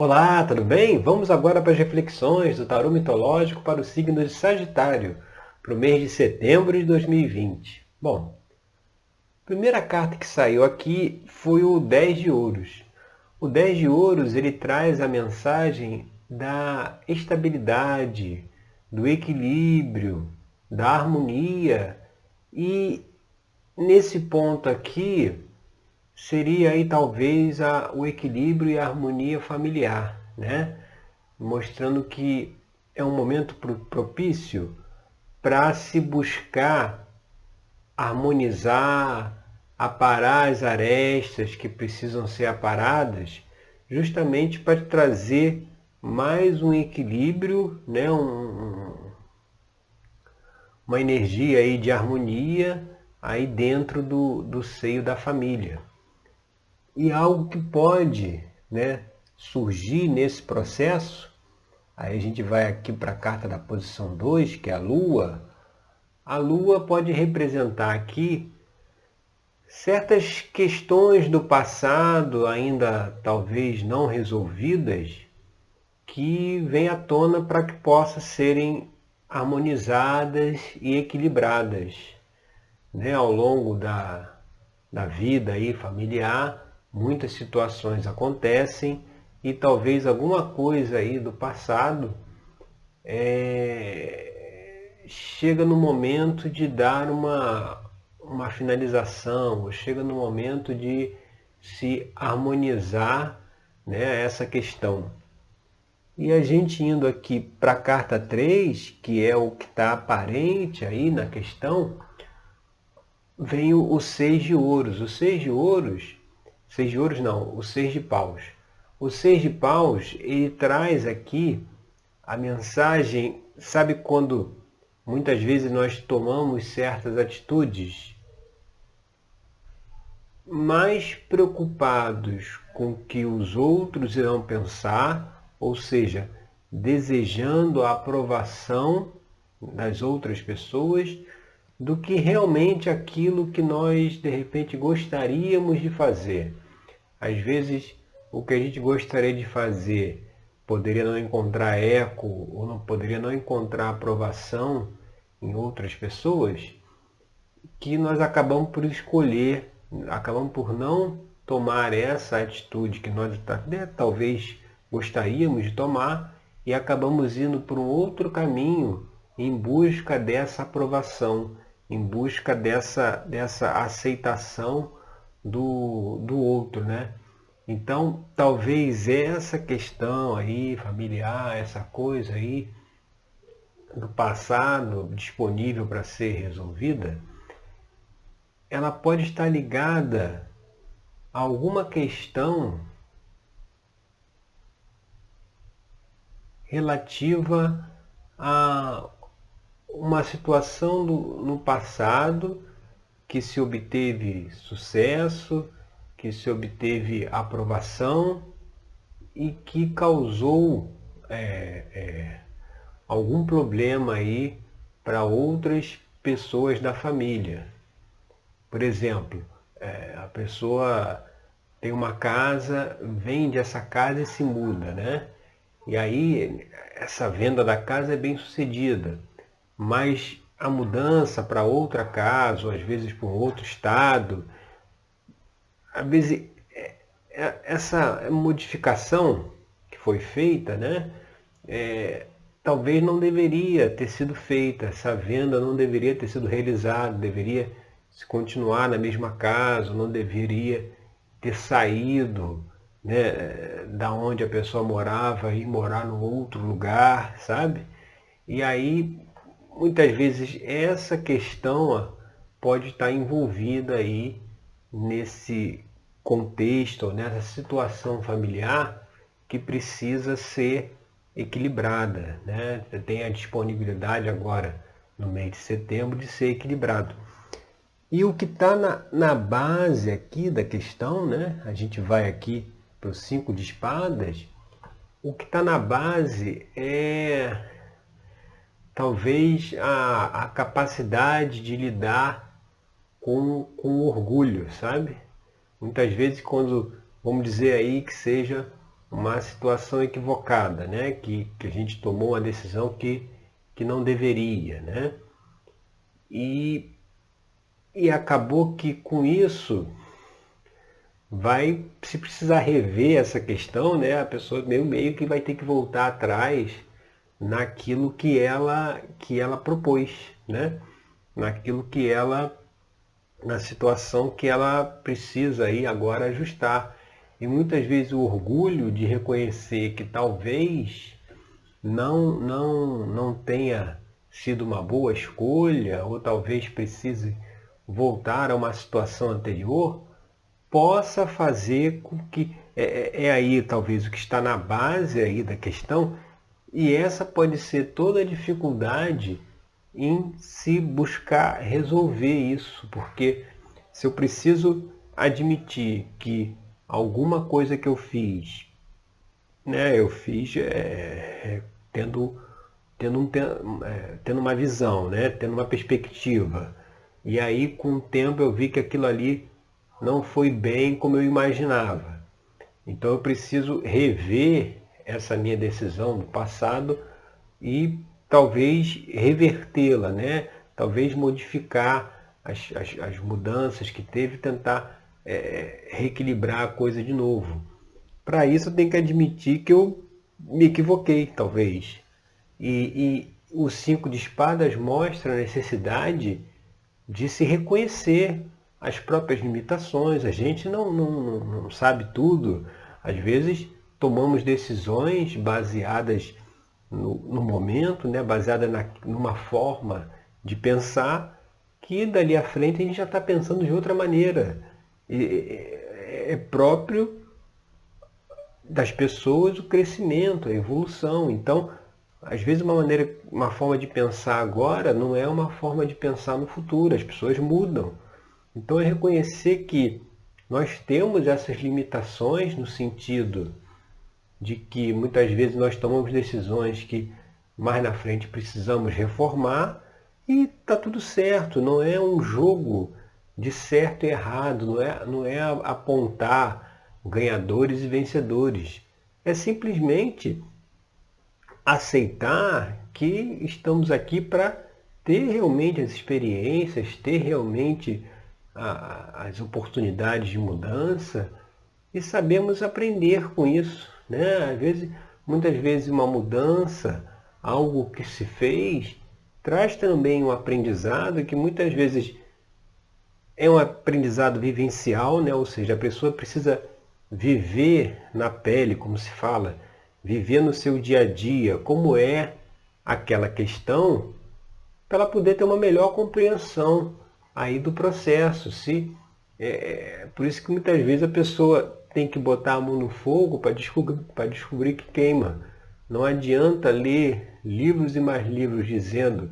Olá, tudo bem? Vamos agora para as reflexões do tarô mitológico para o signo de Sagitário, para o mês de setembro de 2020. Bom, a primeira carta que saiu aqui foi o 10 de ouros. O 10 de ouros ele traz a mensagem da estabilidade, do equilíbrio, da harmonia e nesse ponto aqui seria aí talvez o equilíbrio e a harmonia familiar, né? Mostrando que é um momento propício para se buscar harmonizar, aparar as arestas que precisam ser aparadas, justamente para trazer mais um equilíbrio, né? Uma energia aí de harmonia aí dentro do seio da família. E algo que pode, né, surgir nesse processo. Aí a gente vai aqui para a carta da posição 2, que é a Lua. A Lua pode representar aqui certas questões do passado, ainda talvez não resolvidas, que vêm à tona para que possam serem harmonizadas e equilibradas, né? Ao longo da vida aí familiar, muitas situações acontecem e talvez alguma coisa aí do passado chega no momento de dar uma finalização, ou chega no momento de se harmonizar, né, essa questão. E a gente indo aqui para a carta 3, que é o que está aparente aí na questão, vem o 6 de ouros. O 6 de ouros, 6 de ouros não, o 6 de paus. O 6 de paus, ele traz aqui a mensagem, sabe quando muitas vezes nós tomamos certas atitudes mais preocupados com o que os outros irão pensar, ou seja, desejando a aprovação das outras pessoas, do que realmente aquilo que nós de repente gostaríamos de fazer. Às vezes, o que a gente gostaria de fazer poderia não encontrar eco ou não poderia não encontrar aprovação em outras pessoas, que nós acabamos por escolher, acabamos por não tomar essa atitude que nós talvez gostaríamos de tomar e acabamos indo por um outro caminho em busca dessa aprovação, em busca dessa aceitação do outro, né? Então, talvez essa questão aí familiar, essa coisa aí do passado disponível para ser resolvida, ela pode estar ligada a alguma questão relativa a uma situação no passado que se obteve sucesso, que se obteve aprovação e que causou algum problema aí para outras pessoas da família. Por exemplo, a pessoa tem uma casa, vende essa casa e se muda, né? E aí essa venda da casa é bem sucedida, mas a mudança para outra casa, ou às vezes para um outro estado, às vezes essa modificação que foi feita, né? Talvez não deveria ter sido feita, essa venda não deveria ter sido realizada, deveria se continuar na mesma casa, não deveria ter saído, né, da onde a pessoa morava e morar num outro lugar, sabe? E aí, muitas vezes, essa questão pode estar envolvida aí nesse contexto, nessa situação familiar que precisa ser equilibrada, né? Tem a disponibilidade agora, no mês de setembro, de ser equilibrado. E o que está na base aqui da questão, né? A gente vai aqui para o 5 de espadas. O que está na base é talvez a capacidade de lidar com o orgulho, sabe? Muitas vezes quando, vamos dizer aí que seja uma situação equivocada, né? Que a gente tomou uma decisão que não deveria, né? E acabou que com isso vai se precisar rever essa questão, né? A pessoa meio que vai ter que voltar atrás naquilo que ela propôs, né? Naquilo que ela, na situação que ela precisa aí agora ajustar. E muitas vezes o orgulho de reconhecer que talvez não tenha sido uma boa escolha, ou talvez precise voltar a uma situação anterior, possa fazer com que é aí talvez o que está na base aí da questão, e essa pode ser toda a dificuldade em se buscar resolver isso, porque se eu preciso admitir que alguma coisa que eu fiz, né, eu fiz tendo, tendo uma visão, né, tendo uma perspectiva, e aí com o tempo eu vi que aquilo ali não foi bem como eu imaginava. Então eu preciso rever essa minha decisão do passado e talvez revertê-la, né? Talvez modificar as mudanças que teve, tentar reequilibrar a coisa de novo. Para isso eu tenho que admitir que eu me equivoquei, talvez. E o 5 de espadas mostra a necessidade de se reconhecer as próprias limitações. A gente não sabe tudo. Às vezes tomamos decisões baseadas no momento, né? Baseada numa forma de pensar que dali à frente a gente já está pensando de outra maneira. É próprio das pessoas o crescimento, a evolução. Então, às vezes uma forma de pensar agora não é uma forma de pensar no futuro. As pessoas mudam. Então é reconhecer que nós temos essas limitações no sentido de que muitas vezes nós tomamos decisões que mais na frente precisamos reformar e está tudo certo. Não é um jogo de certo e errado, não é apontar ganhadores e vencedores. É simplesmente aceitar que estamos aqui para ter realmente as experiências, ter realmente as oportunidades de mudança e sabemos aprender com isso, né? Muitas vezes uma mudança, algo que se fez, traz também um aprendizado que muitas vezes é um aprendizado vivencial, né? Ou seja, a pessoa precisa viver na pele, como se fala, viver no seu dia a dia, como é aquela questão, para ela poder ter uma melhor compreensão aí do processo. Por isso que muitas vezes a pessoa tem que botar a mão no fogo para descobrir que queima. Não adianta ler livros e mais livros dizendo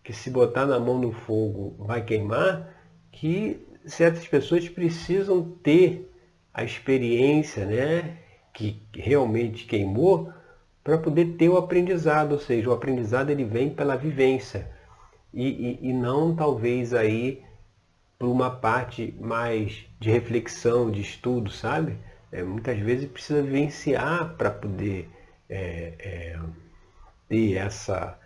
que se botar na mão no fogo vai queimar, que certas pessoas precisam ter a experiência, né, que realmente queimou, para poder ter o aprendizado. Ou seja, o aprendizado ele vem pela vivência e não talvez aí por uma parte mais de reflexão, de estudo, sabe? Muitas vezes precisa vivenciar para poder ter essa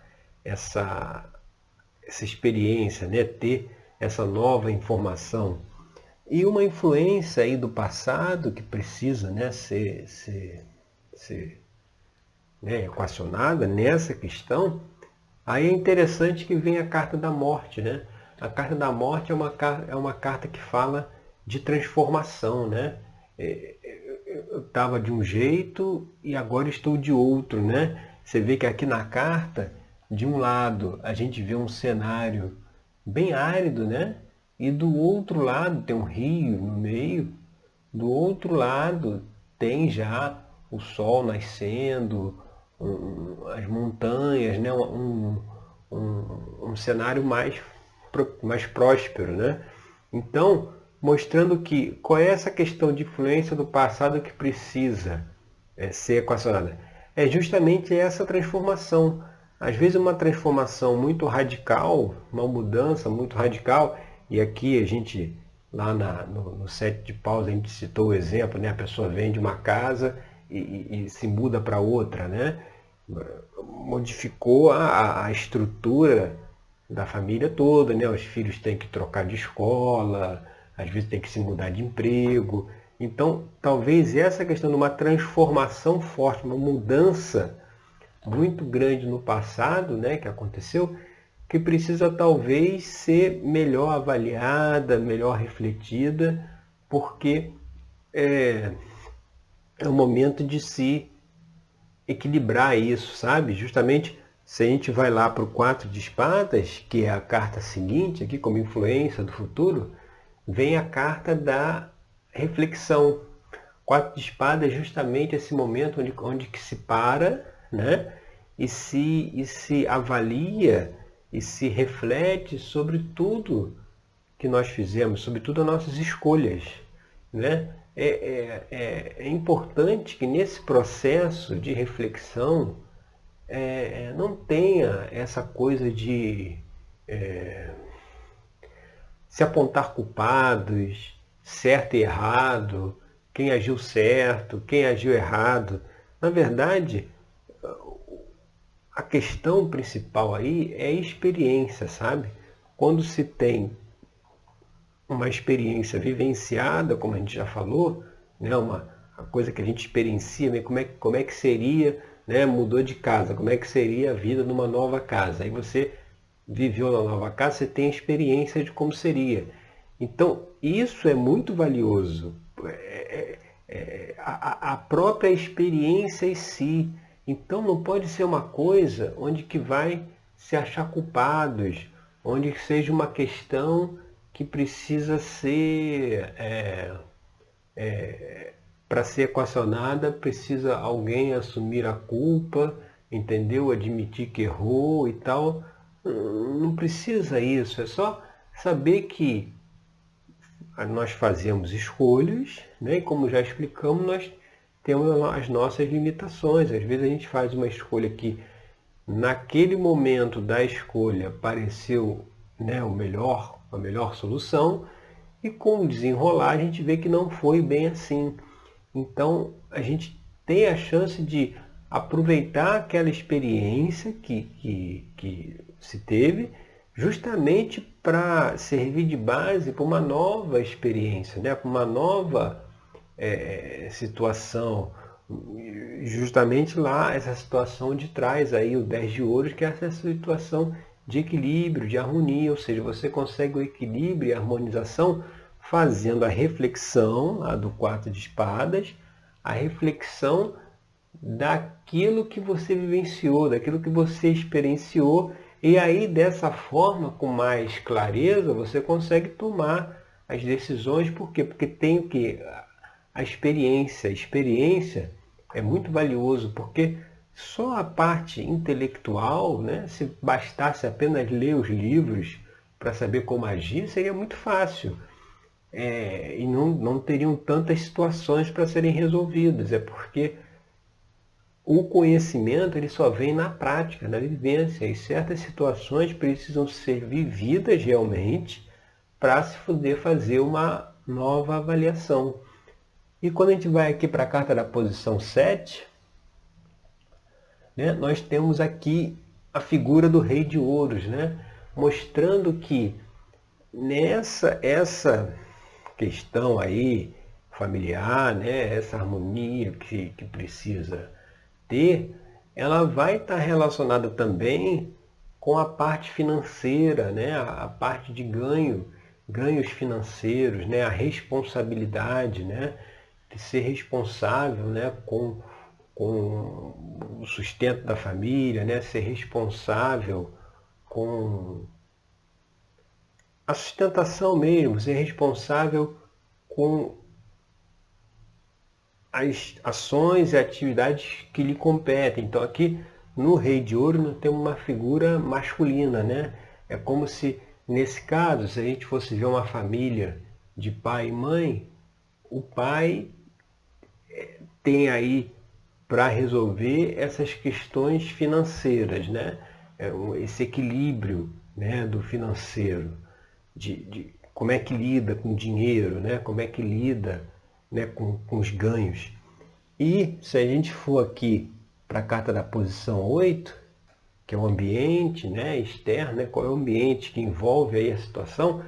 experiência, né? Ter essa nova informação. E uma influência aí do passado que precisa, né, ser né, equacionada nessa questão. Aí é interessante que vem a carta da morte, né? A carta da morte é uma carta que fala de transformação, né? Eu estava de um jeito e agora estou de outro, né? Você vê que aqui na carta, de um lado, a gente vê um cenário bem árido, né? E do outro lado tem um rio no meio, do outro lado tem já o sol nascendo, as montanhas, né? Um cenário mais próspero, né? Então, mostrando que qual é essa questão de influência do passado que precisa ser equacionada? É justamente essa transformação. Às vezes uma transformação muito radical, uma mudança muito radical, e aqui a gente, lá no Sete de Paus, a gente citou o exemplo, né? A pessoa vende uma casa e se muda para outra, né? Modificou a estrutura da família toda, né? Os filhos têm que trocar de escola, às vezes tem que se mudar de emprego. Então, talvez essa questão de uma transformação forte, uma mudança muito grande no passado, né, que aconteceu, que precisa talvez ser melhor avaliada, melhor refletida, porque é o momento de se equilibrar isso, sabe? Justamente se a gente vai lá para o 4 de espadas, que é a carta seguinte, aqui como influência do futuro, vem a carta da reflexão. 4 de espadas é justamente esse momento onde que se para, né? E se avalia e se reflete sobre tudo que nós fizemos, sobre tudo as nossas escolhas, né? É importante que nesse processo de reflexão não tenha essa coisa de se apontar culpados, certo e errado, quem agiu certo, quem agiu errado. Na verdade, a questão principal aí é a experiência, sabe? Quando se tem uma experiência vivenciada, como a gente já falou, né? Uma coisa que a gente experiencia, né? Como é que seria, né? Mudou de casa, como é que seria a vida numa nova casa? Aí você viveu na nova casa, você tem a experiência de como seria. Então, isso é muito valioso. A própria experiência em si. Então, não pode ser uma coisa onde que vai se achar culpados, onde seja uma questão que precisa ser, para ser equacionada, precisa alguém assumir a culpa, entendeu? Admitir que errou e tal. Não precisa isso, é só saber que nós fazemos escolhas, né? E como já explicamos, nós temos as nossas limitações. Às vezes a gente faz uma escolha que naquele momento da escolha pareceu, né, a melhor solução, e com o desenrolar a gente vê que não foi bem assim. Então a gente tem a chance de aproveitar aquela experiência que se teve, justamente para servir de base para uma nova experiência, né? Para uma nova situação. Justamente lá, essa situação de trás aí o 10 de ouros, que é essa situação de equilíbrio, de harmonia, ou seja, você consegue o equilíbrio e a harmonização fazendo a reflexão lá do 4 de espadas, a reflexão daquilo que você vivenciou, daquilo que você experienciou, e aí dessa forma, com mais clareza, você consegue tomar as decisões. Por quê? Porque tem o que? A experiência. A experiência é muito valioso, porque só a parte intelectual, né, se bastasse apenas ler os livros para saber como agir, seria muito fácil. E não teriam tantas situações para serem resolvidas. É porque o conhecimento ele só vem na prática, na vivência, e certas situações precisam ser vividas realmente para se poder fazer uma nova avaliação. E quando a gente vai aqui para a carta da posição 7, né, nós temos aqui a figura do rei de ouros, né, mostrando que essa questão aí familiar, né, essa harmonia que precisa ter, ela vai estar relacionada também com a parte financeira, né, a parte de ganhos financeiros, né, a responsabilidade, né, de ser responsável, né, com o sustento da família, né, ser responsável com a sustentação mesmo, ser responsável com as ações e atividades que lhe competem. Então aqui no Rei de Ouro nós temos uma figura masculina, né? É como se, nesse caso, se a gente fosse ver uma família de pai e mãe, o pai tem aí para resolver essas questões financeiras, né? Esse equilíbrio, né, do financeiro, de como é que lida com o dinheiro, né? Como é que lida, né, com os ganhos. E se a gente for aqui para a carta da posição 8, que é o ambiente, né, externo, né, qual é o ambiente que envolve aí a situação,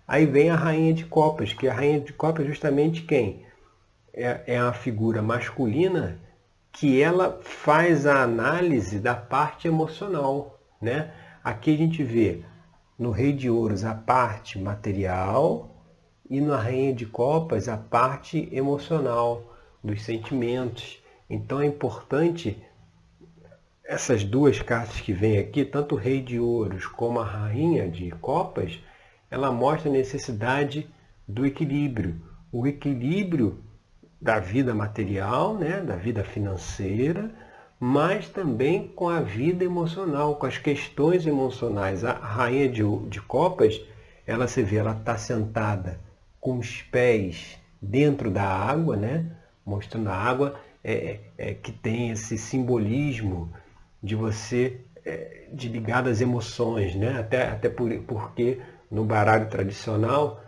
aí vem a Rainha de Copas, que a Rainha de Copas é justamente quem? É a figura masculina que ela faz a análise da parte emocional, né? Aqui a gente vê no Rei de Ouros a parte material e na Rainha de Copas a parte emocional, dos sentimentos. Então é importante essas duas cartas que vêm aqui, tanto o Rei de Ouros como a Rainha de Copas, ela mostra a necessidade do equilíbrio. O equilíbrio da vida material, né, da vida financeira, mas também com a vida emocional, com as questões emocionais. A Rainha de Copas, ela se vê, ela está sentada com os pés dentro da água, né, mostrando a água que tem esse simbolismo de você de ligado às emoções, né? Até porque no baralho tradicional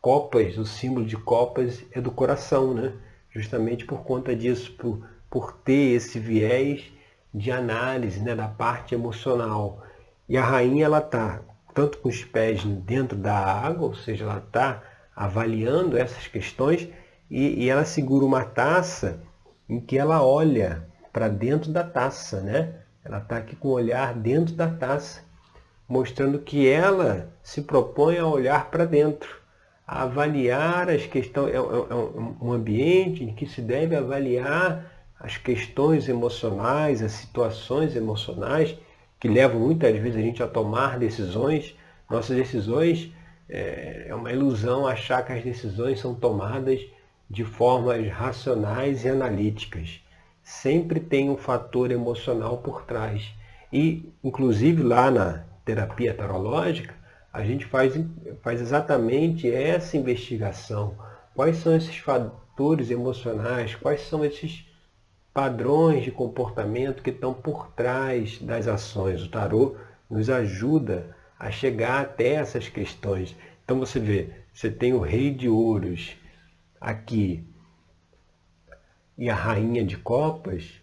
copas, o símbolo de copas é do coração, né? Justamente por conta disso, por ter esse viés de análise, né, da parte emocional. E a rainha ela está tanto com os pés dentro da água, ou seja, ela está avaliando essas questões e ela segura uma taça em que ela olha para dentro da taça, né? Ela está aqui com o olhar dentro da taça, mostrando que ela se propõe a olhar para dentro, a avaliar as questões. É um ambiente em que se deve avaliar as questões emocionais, as situações emocionais que levam muitas vezes a gente a tomar decisões. Nossas decisões é uma ilusão achar que as decisões são tomadas de formas racionais e analíticas. Sempre tem um fator emocional por trás. E, inclusive, lá na terapia tarológica, a gente faz exatamente essa investigação. Quais são esses fatores emocionais? Quais são esses padrões de comportamento que estão por trás das ações? O tarô nos ajuda a chegar até essas questões. Então você vê, você tem o Rei de Ouros aqui e a Rainha de Copas,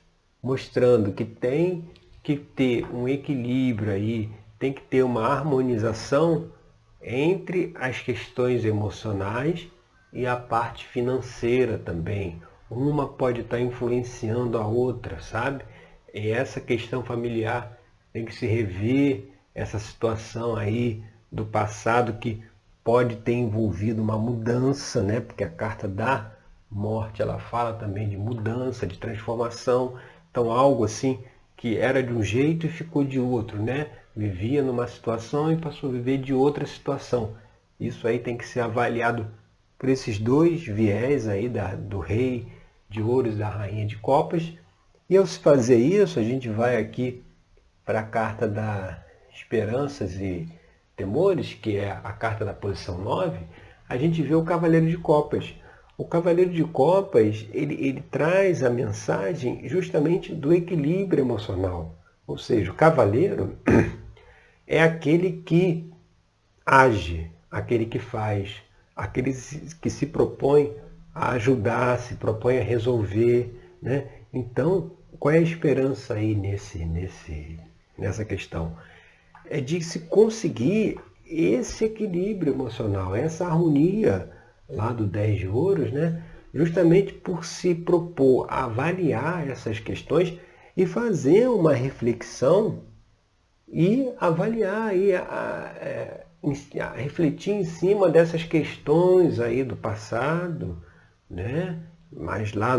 mostrando que tem que ter um equilíbrio aí, tem que ter uma harmonização entre as questões emocionais e a parte financeira também. Uma pode estar influenciando a outra, sabe? E essa questão familiar tem que se rever, essa situação aí do passado que pode ter envolvido uma mudança, né? Porque a carta da morte, ela fala também de mudança, de transformação. Então algo assim que era de um jeito e ficou de outro, né? Vivia numa situação e passou a viver de outra situação. Isso aí tem que ser avaliado por esses dois viés aí do Rei de Ouros e da Rainha de Copas. E ao se fazer isso, a gente vai aqui para a carta da Esperanças e Temores, que é a carta da posição 9, a gente vê o Cavaleiro de Copas. O Cavaleiro de Copas, ele traz a mensagem justamente do equilíbrio emocional. Ou seja, o cavaleiro é aquele que age, aquele que faz, aquele que se propõe a ajudar, se propõe a resolver, né? Então, qual é a esperança aí nessa questão? É de se conseguir esse equilíbrio emocional, essa harmonia lá do 10 de ouros, né? Justamente por se propor a avaliar essas questões e fazer uma reflexão e avaliar aí, a refletir em cima dessas questões aí do passado, né? Mas lá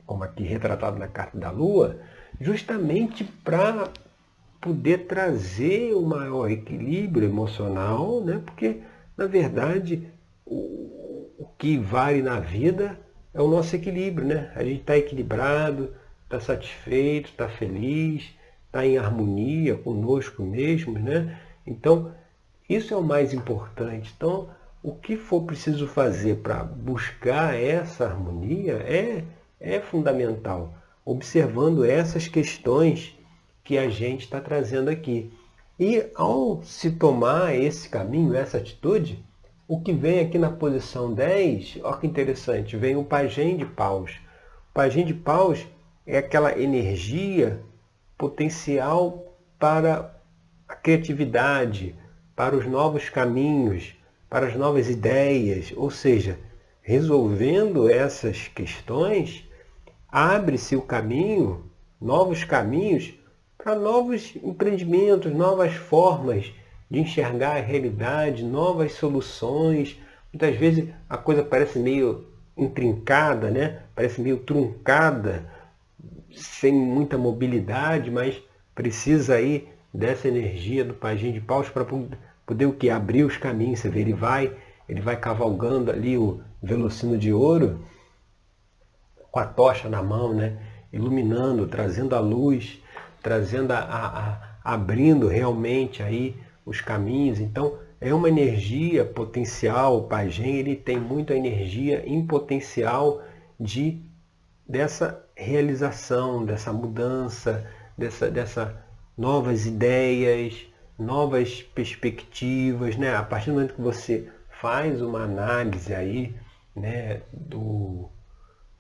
como aqui retratado na carta da Lua, justamente para poder trazer um maior equilíbrio emocional, né? Porque, na verdade, o que vale na vida é o nosso equilíbrio, né? A gente está equilibrado, está satisfeito, está feliz, está em harmonia conosco mesmo, né? Então, isso é o mais importante. Então, o que for preciso fazer para buscar essa harmonia é fundamental, observando essas questões que a gente está trazendo aqui. E ao se tomar esse caminho, essa atitude, O que vem aqui na posição 10, olha que interessante, vem o pajem de paus. O pajem de paus é aquela energia potencial para a criatividade, para os novos caminhos, para as novas ideias, ou seja, resolvendo essas questões, abre-se o caminho, novos caminhos, para novos empreendimentos, novas formas de enxergar a realidade, novas soluções. Muitas vezes a coisa parece meio intrincada, né? Parece meio truncada, sem muita mobilidade, mas precisa aí dessa energia do pajem de paus para poder o que? Abrir os caminhos. Você vê, ele vai cavalgando ali o velocino de ouro com a tocha na mão, né? Iluminando, trazendo a luz, trazendo abrindo realmente aí os caminhos. Então é uma energia potencial. O pajem, ele tem muita energia em potencial dessa realização, dessa mudança, dessa novas ideias, novas perspectivas, né? A partir do momento que você faz uma análise aí, né,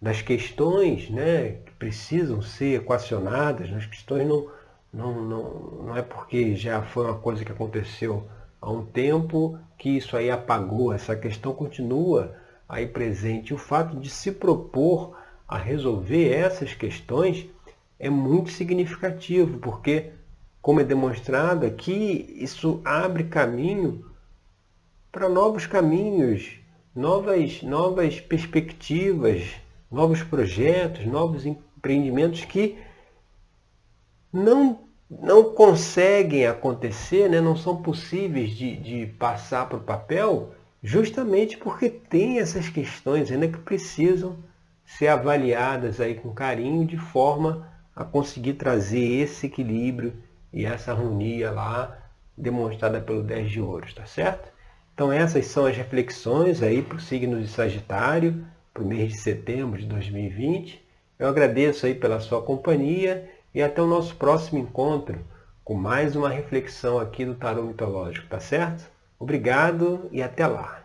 das questões, né, que precisam ser equacionadas, as questões não é porque já foi uma coisa que aconteceu há um tempo que isso aí apagou. Essa questão continua aí presente. O fato de se propor a resolver essas questões é muito significativo, porque, como é demonstrado aqui, isso abre caminho para novos caminhos, novas perspectivas, novos projetos, novos empreendimentos que não conseguem acontecer, né? Não são possíveis de passar para o papel, justamente porque tem essas questões ainda que precisam ser avaliadas aí com carinho, de forma a conseguir trazer esse equilíbrio e essa harmonia lá demonstrada pelo 10 de ouros, tá certo? Então essas são as reflexões aí para o signo de Sagitário, para o mês de setembro de 2020. Eu agradeço aí pela sua companhia e até o nosso próximo encontro com mais uma reflexão aqui do Tarô Mitológico, tá certo? Obrigado e até lá!